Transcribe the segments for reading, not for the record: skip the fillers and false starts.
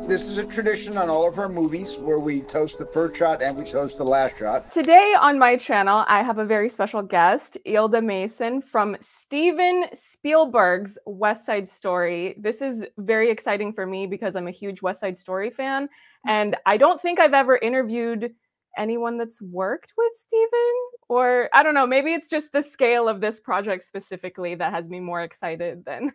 This is a tradition on all of our movies where we toast the first shot and we toast the last shot. Today on my channel, I have a very special guest, Ilda Mason from Steven Spielberg's West Side Story. This is very exciting for me because I'm a huge West Side Story fan, and I don't think I've ever interviewed anyone that's worked with Steven, or I don't know, maybe it's just the scale of this project specifically that has me more excited than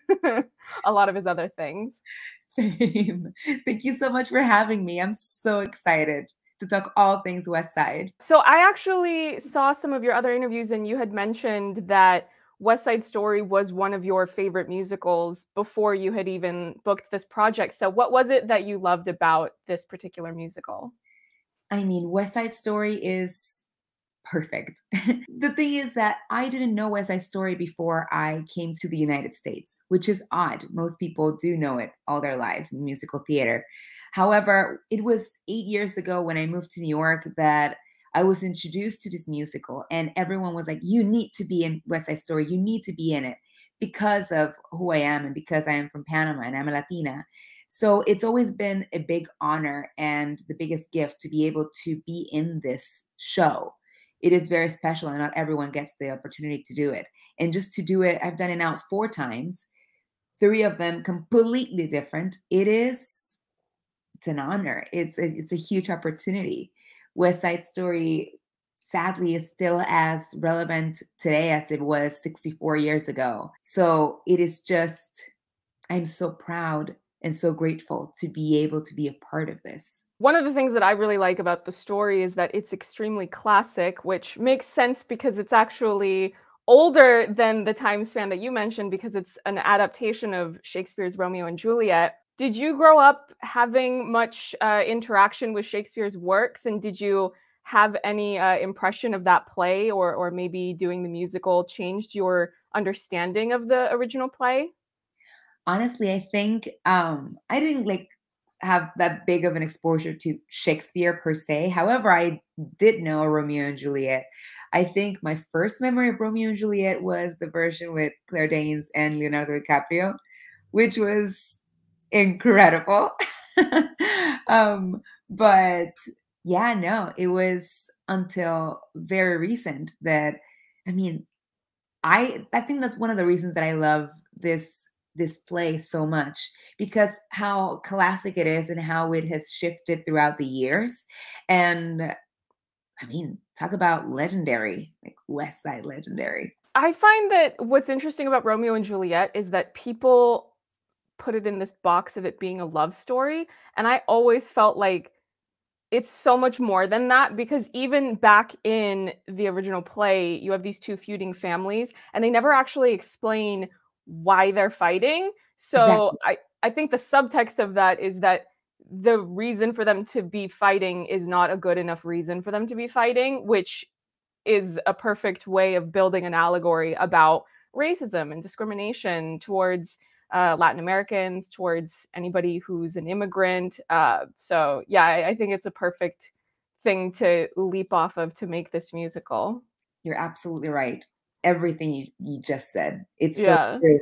a lot of his other things. Same. Thank you so much for having me. I'm so excited to talk all things West Side. So I actually saw some of your other interviews and you had mentioned that West Side Story was one of your favorite musicals before you had even booked this project. So what was it that you loved about this particular musical? I mean, West Side Story is perfect. The thing is that I didn't know West Side Story before I came to the United States, which is odd. Most people do know it all their lives in musical theater. However, it was 8 years ago when I moved to New York that I was introduced to this musical, and everyone was like, you need to be in West Side Story. You need to be in it because of who I am and because I am from Panama and I'm a Latina. So it's always been a big honor and the biggest gift to be able to be in this show. It is very special and not everyone gets the opportunity to do it. And just to do it, I've done it now 4 times, 3 of them completely different. It's an honor. It's a huge opportunity. West Side Story, sadly, is still as relevant today as it was 64 years ago. So it is just, I'm so proud and so grateful to be able to be a part of this. One of the things that I really like about the story is that it's extremely classic, which makes sense because it's actually older than the time span that you mentioned because it's an adaptation of Shakespeare's Romeo and Juliet. Did you grow up having much interaction with Shakespeare's works, and did you have any impression of that play, or maybe doing the musical changed your understanding of the original play? Honestly, I think I didn't have that big of an exposure to Shakespeare per se. However, I did know Romeo and Juliet. I think my first memory of Romeo and Juliet was the version with Claire Danes and Leonardo DiCaprio, which was incredible. But yeah, no, it was until very recent that, I mean, I think that's one of the reasons that I love this play so much, because how classic it is and how it has shifted throughout the years. And I mean, talk about legendary, like West Side legendary. I find that what's interesting about Romeo and Juliet is that people put it in this box of it being a love story. And I always felt like it's so much more than that, because even back in the original play, you have these 2 feuding families and they never actually explain why they're fighting. So Exactly. I think the subtext of that is that the reason for them to be fighting is not a good enough reason for them to be fighting, which is a perfect way of building an allegory about racism and discrimination towards Latin Americans, towards anybody who's an immigrant. So yeah, I think it's a perfect thing to leap off of to make this musical. You're absolutely right. Everything you just said. It's so Yeah. true.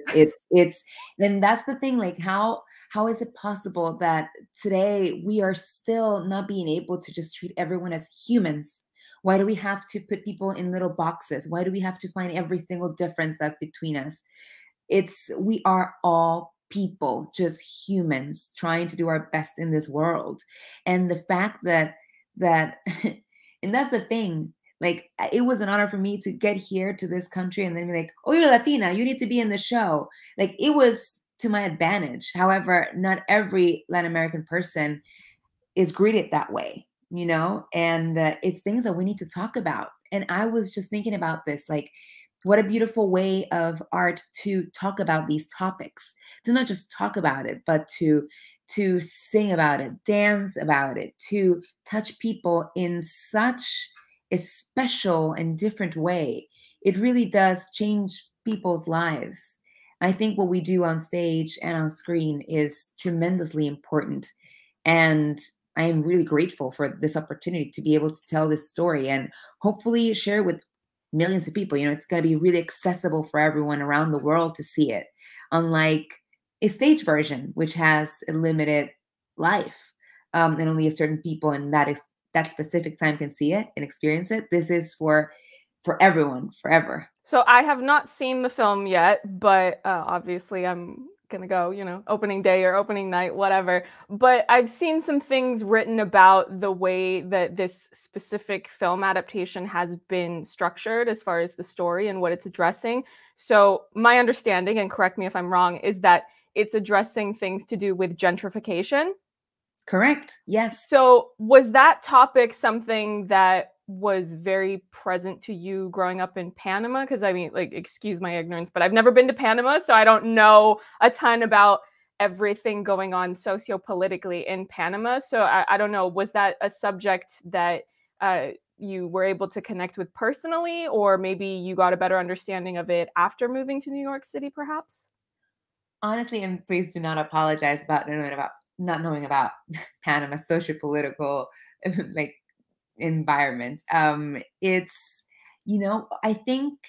And that's the thing, like how is it possible that today we are still not being able to just treat everyone as humans? Why do we have to put people in little boxes? Why do we have to find every single difference that's between us? We are all people, just humans trying to do our best in this world. And the fact that and that's the thing, like, it was an honor for me to get here to this country and then be like, oh, you're Latina, you need to be in the show. Like, it was to my advantage. However, not every Latin American person is greeted that way, you know? And it's things that we need to talk about. And I was just thinking about this, like, what a beautiful way of art to talk about these topics, to not just talk about it, but to sing about it, dance about it, to touch people in such a special and different way. It really does change people's lives. I think what we do on stage and on screen is tremendously important. And I am really grateful for this opportunity to be able to tell this story and hopefully share with millions of people. You know, it's going to be really accessible for everyone around the world to see it. Unlike a stage version, which has a limited life. And only a certain people in that specific time can see it and experience it. This is for everyone, forever. So I have not seen the film yet, but obviously I'm gonna go, you know, opening day or opening night, whatever. But I've seen some things written about the way that this specific film adaptation has been structured as far as the story and what it's addressing. So my understanding, and correct me if I'm wrong, is that it's addressing things to do with gentrification. Correct. Yes. So was that topic something that was very present to you growing up in Panama? Because I mean, like, excuse my ignorance, but I've never been to Panama, so I don't know a ton about everything going on sociopolitically in Panama. So I don't know, was that a subject that you were able to connect with personally, or maybe you got a better understanding of it after moving to New York City, perhaps? Honestly, and please do not apologize about not knowing about Panama's sociopolitical like environment. It's, I think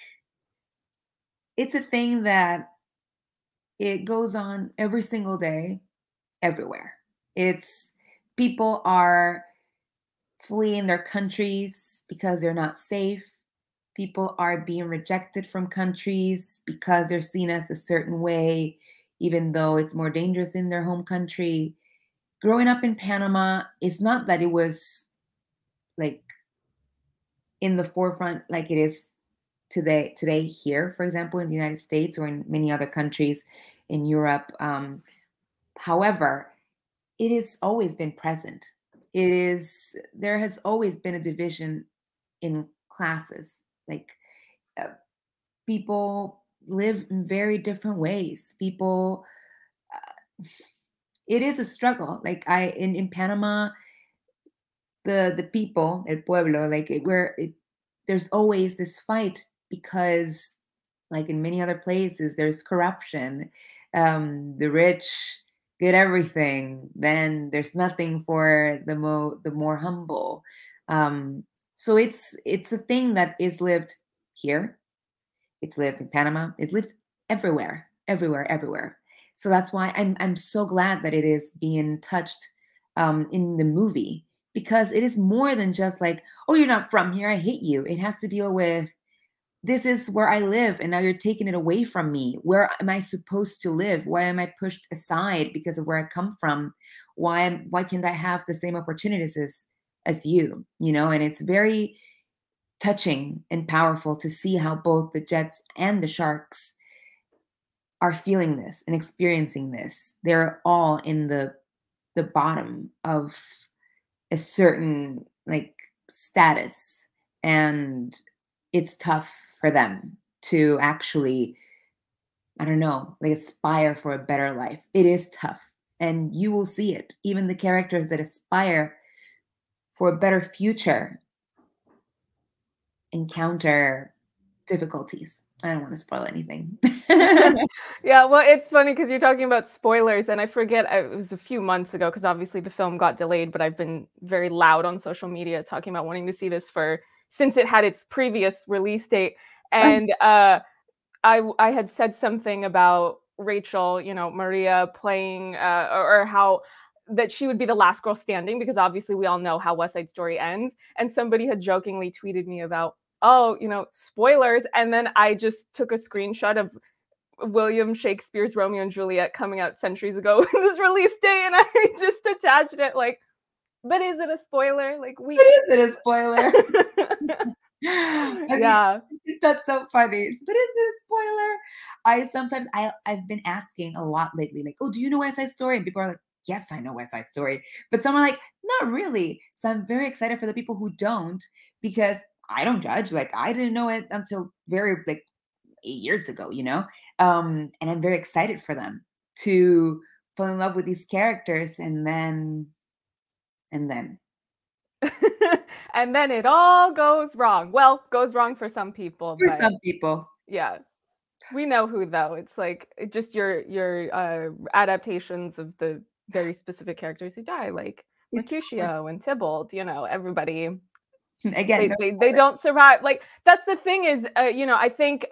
it's a thing that it goes on every single day, everywhere. It's people are fleeing their countries because they're not safe. People are being rejected from countries because they're seen as a certain way, even though it's more dangerous in their home country. Growing up in Panama, it's not that it was like in the forefront like it is today here, for example, in the United States or in many other countries in Europe. However, it has always been present. There has always been a division in classes. Like people live in very different ways. People, it is a struggle. Like in Panama, the people, el pueblo, there's always this fight because, like in many other places, there's corruption. The rich get everything. Then there's nothing for the more humble. So it's a thing that is lived here. It's lived in Panama. It's lived everywhere, everywhere, everywhere. So that's why I'm so glad that it is being touched in the movie, because it is more than just like, oh, you're not from here, I hate you. It has to deal with, this is where I live, and now you're taking it away from me. Where am I supposed to live? Why am I pushed aside because of where I come from? Why can't I have the same opportunities as you? And it's very touching and powerful to see how both the Jets and the Sharks are feeling this and experiencing this. They're all in the bottom of a certain like status, and it's tough for them to actually, I don't know, like aspire for a better life. It is tough, and you will see it. Even the characters that aspire for a better future encounter difficulties. I don't want to spoil anything. Yeah, well, it's funny because you're talking about spoilers, and I forget, it was a few months ago because obviously the film got delayed, but I've been very loud on social media talking about wanting to see this since it had its previous release date. And I had said something about Rachel, Maria playing or how that she would be the last girl standing, because obviously we all know how West Side Story ends. And somebody had jokingly tweeted me about, oh, spoilers. And then I just took a screenshot of William Shakespeare's Romeo and Juliet coming out centuries ago in this release day, and I just attached it like, but is it a spoiler? Like, But is it a spoiler? Yeah. That's so funny. But is it a spoiler? I've been asking a lot lately, like, oh, do you know West Side Story? And people are like, yes, I know West Side Story. But some are like, not really. So I'm very excited for the people who don't, because I don't judge. Like, I didn't know it until very 8 years ago, and I'm very excited for them to fall in love with these characters, and then and then it all goes wrong. Well, goes wrong for some people. Some people. Yeah. We know who, though. It's like just your adaptations of the very specific characters who die, like Mercutio and Tybalt, everybody. Again, they don't survive. Like, that's the thing is, I think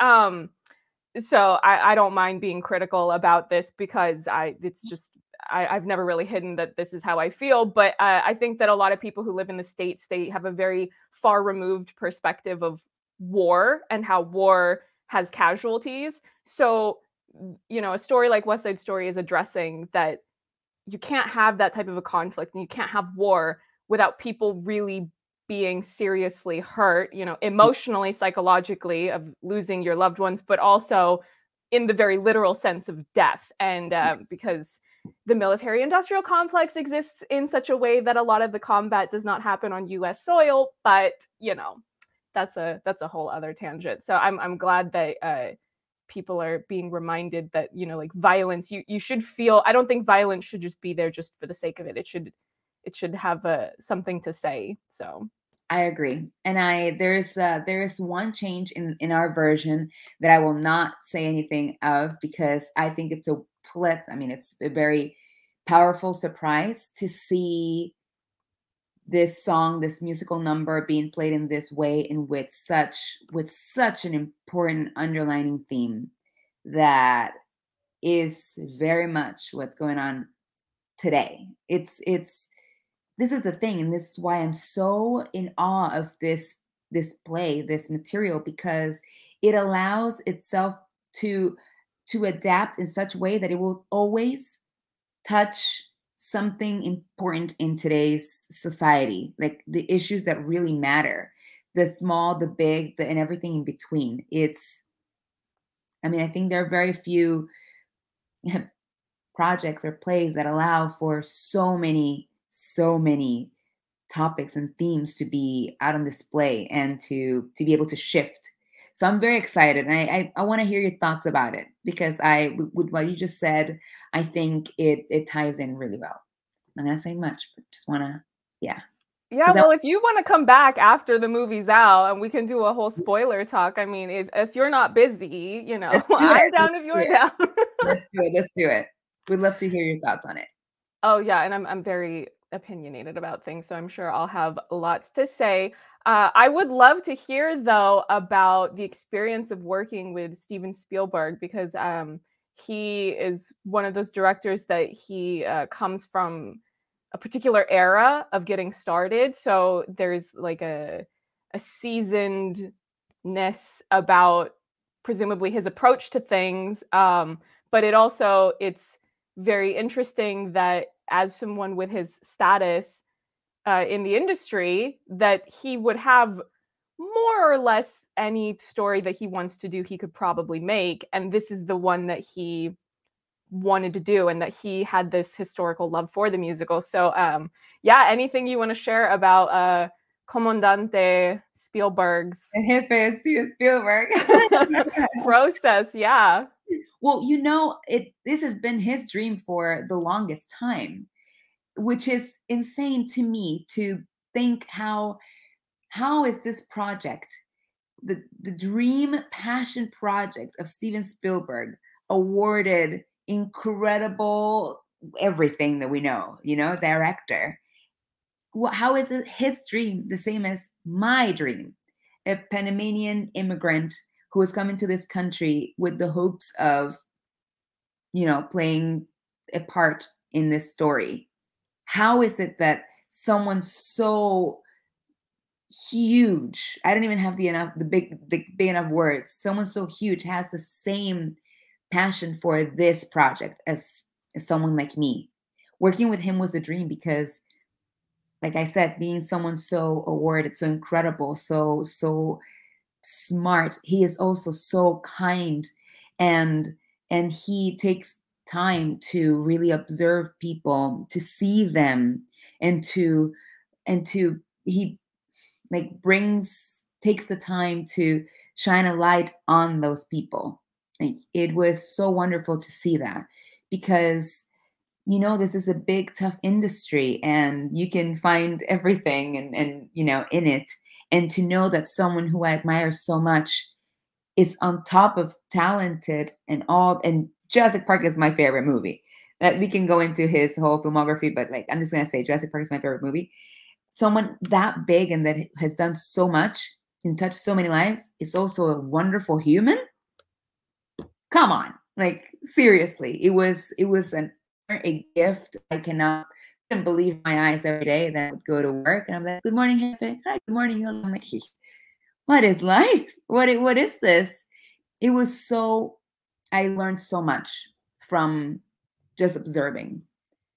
so I don't mind being critical about this, because it's just I've never really hidden that this is how I feel, but I think that a lot of people who live in the States, they have a very far removed perspective of war and how war has casualties. So, you know, a story like West Side Story is addressing that you can't have that type of a conflict and you can't have war without people really being seriously hurt, you know, emotionally, psychologically, of losing your loved ones, but also in the very literal sense of death. And because the military industrial complex exists in such a way that a lot of the combat does not happen on US soil, but you know, that's a whole other tangent. So I'm glad that people are being reminded that, you know, like violence, you should feel, I don't think violence should just be there just for the sake of it. It should have something to say. So I agree. And there is one change in our version that I will not say anything of, because I think it's it's a very powerful surprise to see this song, this musical number being played in this way and with such an important underlining theme that is very much what's going on today. This is the thing, and this is why I'm so in awe of this play, this material, because it allows itself to adapt in such a way that it will always touch something important in today's society, like the issues that really matter, the small, the big, and everything in between. I think there are very few projects or plays that allow for so many topics and themes to be out on display and to be able to shift. So I'm very excited, and I want to hear your thoughts about it, because with what you just said, I think it ties in really well. I'm not gonna say much, but just want to, yeah. Yeah, well, if you want to come back after the movie's out and we can do a whole spoiler talk, I mean, if you're not busy, you know, I'm down if you're down. Let's do it. We'd love to hear your thoughts on it. Oh yeah, and I'm very opinionated about things, so I'm sure I'll have lots to say. I would love to hear, though, about the experience of working with Steven Spielberg, because he is one of those directors that he comes from a particular era of getting started. So there's like a seasonedness about presumably his approach to things. But it's very interesting that as someone with his status in the industry, that he would have more or less any story that he wants to do, he could probably make. And this is the one that he wanted to do, and that he had this historical love for the musical. So anything you want to share about Comandante Spielberg's Jefe Steven Spielberg process? Yeah. Well, you know, this has been his dream for the longest time, which is insane to me to think how is this project, the dream passion project of Steven Spielberg, awarded incredible everything that we know, you know, director. How is it his dream the same as my dream? A Panamanian immigrant who is coming to this country with the hopes of, you know, playing a part in this story. How is it that someone so huge, I don't even have the big enough words, someone so huge has the same passion for this project as someone like me? Working with him was a dream because, like I said, being someone so awarded, so incredible, so smart, he is also so kind, and he takes time to really observe people, to see them, and he takes the time to shine a light on those people. Like, it was so wonderful to see that, because, you know, this is a big, tough industry, and you can find everything and you know, in it. And to know that someone who I admire so much is on top of talented and Jurassic Park is my favorite movie. That we can go into his whole filmography, but like, I'm just gonna say Jurassic Park is my favorite movie. Someone that big and that has done so much and touched so many lives is also a wonderful human. Come on, like, seriously, it was an a gift. I couldn't believe my eyes every day that I would go to work and I'm like, good morning, Jefe. Hi, good morning. I'm like, what is life? What is this? It was so, I learned so much from just observing,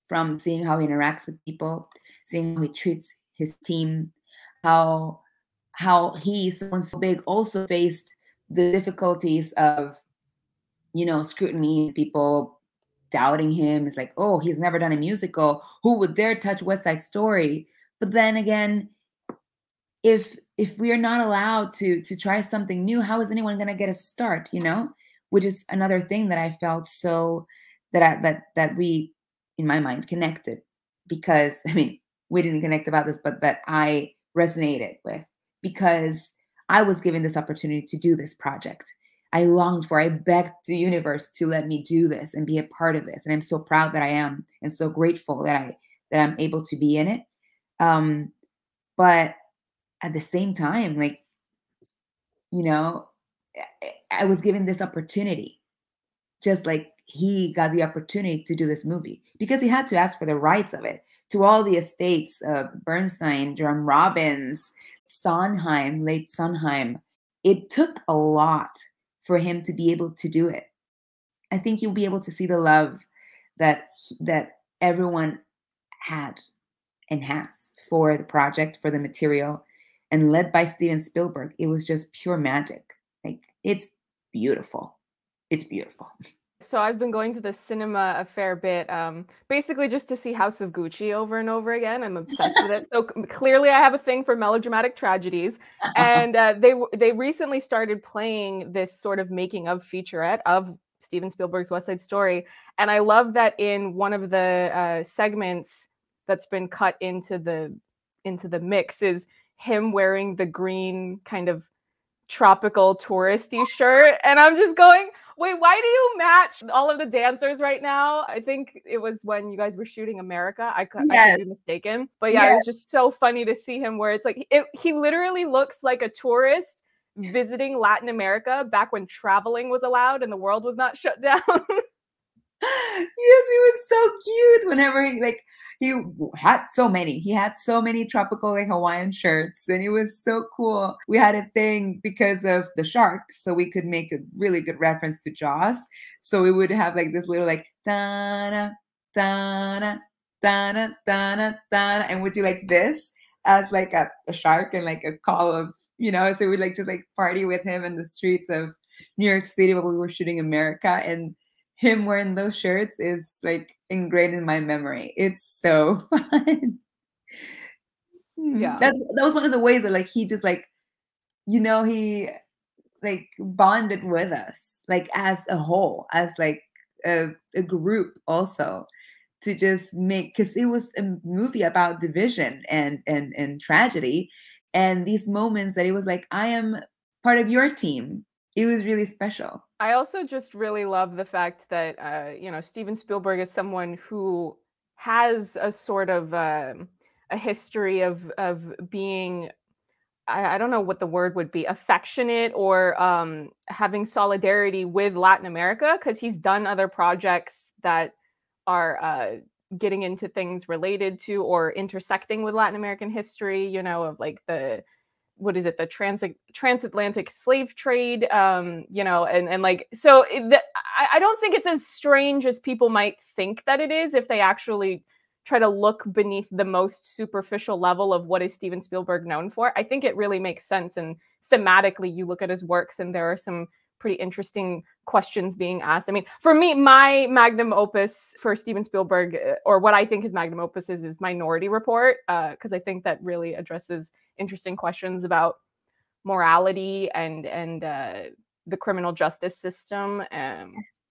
from seeing how he interacts with people, seeing how he treats his team, how he, someone so big, also faced the difficulties of, scrutiny, people doubting him. It's like, oh, he's never done a musical. Who would dare touch West Side Story? But then again, if we are not allowed to try something new, how is anyone going to get a start? Which is another thing that I felt so that we, in my mind, connected, because I mean, we didn't connect about this, but that I resonated with, because I was given this opportunity to do this project. I longed for, I begged the universe to let me do this and be a part of this. And I'm so proud that I am, and so grateful that I'm able to be in it. But at the same time, like, I was given this opportunity, just like he got the opportunity to do this movie, because he had to ask for the rights of it to all the estates of Bernstein, Jerome Robbins, Sondheim, late Sondheim. It took a lot for him to be able to do it. I think you'll be able to see the love that everyone had and has for the project, for the material, and led by Steven Spielberg. It was just pure magic. Like, it's beautiful. It's beautiful. So I've been going to the cinema a fair bit, basically just to see House of Gucci over and over again. I'm obsessed with it. So clearly I have a thing for melodramatic tragedies. And they recently started playing this sort of making of featurette of Steven Spielberg's West Side Story. And I love that in one of the segments that's been cut into the mix is him wearing the green kind of tropical touristy shirt. And I'm just going, wait, why do you match all of the dancers right now? I think it was when you guys were shooting America. I could be mistaken. But yeah, it was just so funny to see him where it's like, he literally looks like a tourist visiting Latin America back when traveling was allowed and the world was not shut down. Yes, he was so cute. Whenever he had so many tropical Hawaiian shirts, and it was so cool. We had a thing because of the sharks, so we could make a really good reference to Jaws. So we would have this little da da da da da, and we'd do this as a shark and a call of So we'd just party with him in the streets of New York City while we were shooting America, and him wearing those shirts is ingrained in my memory. It's so fun. Yeah, that was one of the ways that he just he bonded with us as a whole, as a group also, to just make, because it was a movie about division and tragedy, and these moments that it was I am part of your team. It was really special. I also just really love the fact that, Steven Spielberg is someone who has a sort of a history of being, I don't know what the word would be, affectionate or having solidarity with Latin America, because he's done other projects that are getting into things related to or intersecting with Latin American history, of the transatlantic slave trade, and so I don't think it's as strange as people might think that it is if they actually try to look beneath the most superficial level of what is Steven Spielberg known for. I think it really makes sense, and thematically you look at his works and there are some pretty interesting questions being asked. I mean, for me, my magnum opus for Steven Spielberg, or what I think his magnum opus is Minority Report, because I think that really addresses interesting questions about morality and the criminal justice system.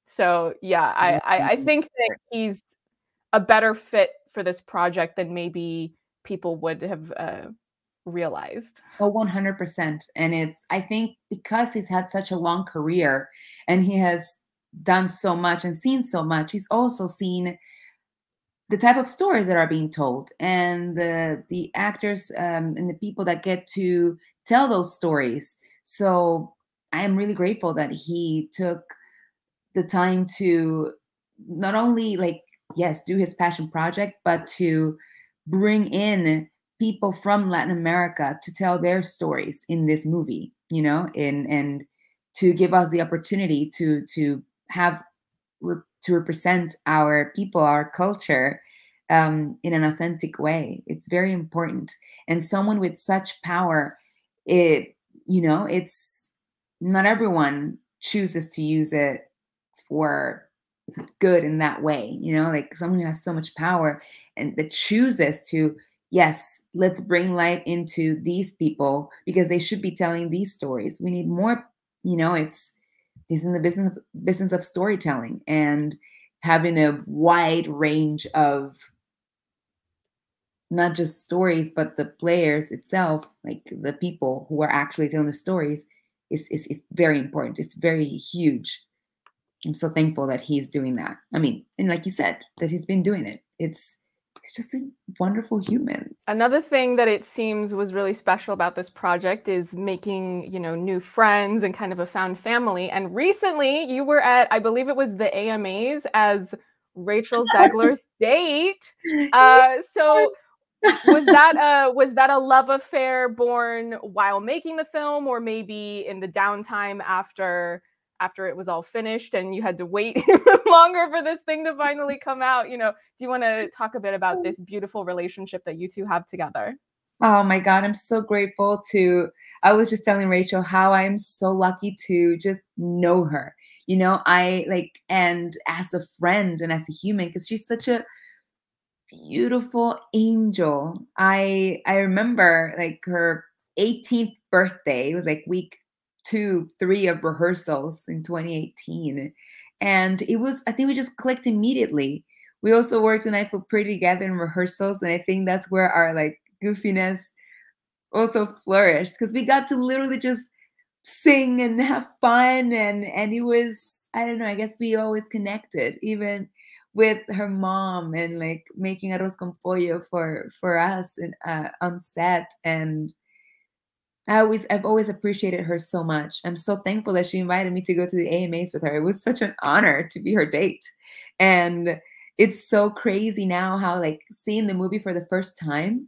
So yeah, I think that he's a better fit for this project than maybe people would have realized. Oh, 100%. And I think because he's had such a long career and he has done so much and seen so much, he's also seen the type of stories that are being told, and the actors and the people that get to tell those stories. So I am really grateful that he took the time to not only yes, do his passion project, but to bring in people from Latin America to tell their stories in this movie, you know, and to give us the opportunity to have to represent our people, our culture, in an authentic way. It's very important. And someone with such power, it, you know, it's not everyone chooses to use it for good in that way, you know, like someone who has so much power and that chooses to, yes, let's bring light into these people because they should be telling these stories. We need more, you know, it's in the business of storytelling and having a wide range of not just stories, but the players itself, like the people who are actually telling the stories, is very important. It's very huge. I'm so thankful that he's doing that. I mean, and like you said, that he's been doing it. He's just a wonderful human. Another thing that it seems was really special about this project is making, you know, new friends and kind of a found family. And recently you were at, I believe it was the AMAs as Rachel Zegler's date. So was that a love affair born while making the film, or maybe in the downtime after it was all finished and you had to wait even longer for this thing to finally come out? You know, do you want to talk a bit about this beautiful relationship that you two have together? Oh my God, I'm so grateful to. I was just telling Rachel how I'm so lucky to just know her. You know, I like, and as a friend and as a human, because she's such a beautiful angel. I remember like her 18th birthday. It was like week 2, 3 of rehearsals in 2018. And it was, I think we just clicked immediately. We also worked and I feel pretty together in rehearsals. And I think that's where our like goofiness also flourished because we got to literally just sing and have fun and it was, I don't know, I guess we always connected even with her mom and like making arroz con pollo for us and on set. And I've always appreciated her so much. I'm so thankful that she invited me to go to the AMAs with her. It was such an honor to be her date. And it's so crazy now how like seeing the movie for the first time,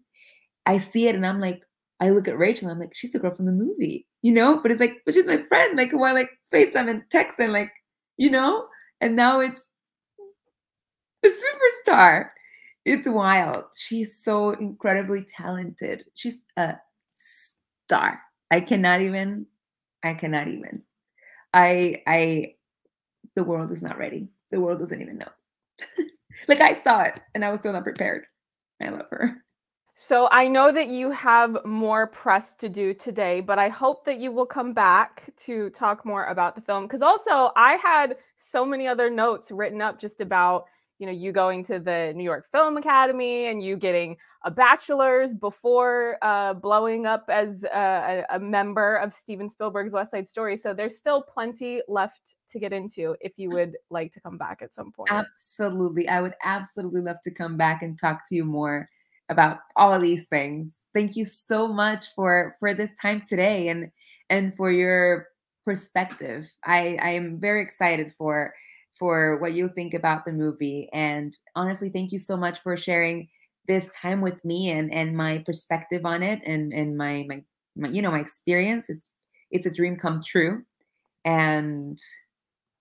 I see it and I'm like, I look at Rachel and I'm like, she's the girl from the movie, you know? But it's like, but she's my friend. Like, why like FaceTime and text and like, you know? And now it's a superstar. It's wild. She's so incredibly talented. She's a star. I cannot even. I the world is not ready. The world doesn't even know. Like I saw it and I was still not prepared. I love her. So I know that you have more press to do today, but I hope that you will come back to talk more about the film. Because also I had so many other notes written up just about, you know, you going to the New York Film Academy and you getting a bachelor's before blowing up as a member of Steven Spielberg's West Side Story. So there's still plenty left to get into if you would like to come back at some point. Absolutely. I would absolutely love to come back and talk to you more about all of these things. Thank you so much for this time today and for your perspective. I am very excited for what you think about the movie. And honestly, thank you so much for sharing this time with me and my perspective on it and my you know, my experience. It's a dream come true. And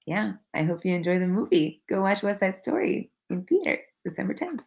yeah, I hope you enjoy the movie. Go watch West Side Story in theaters December 10th.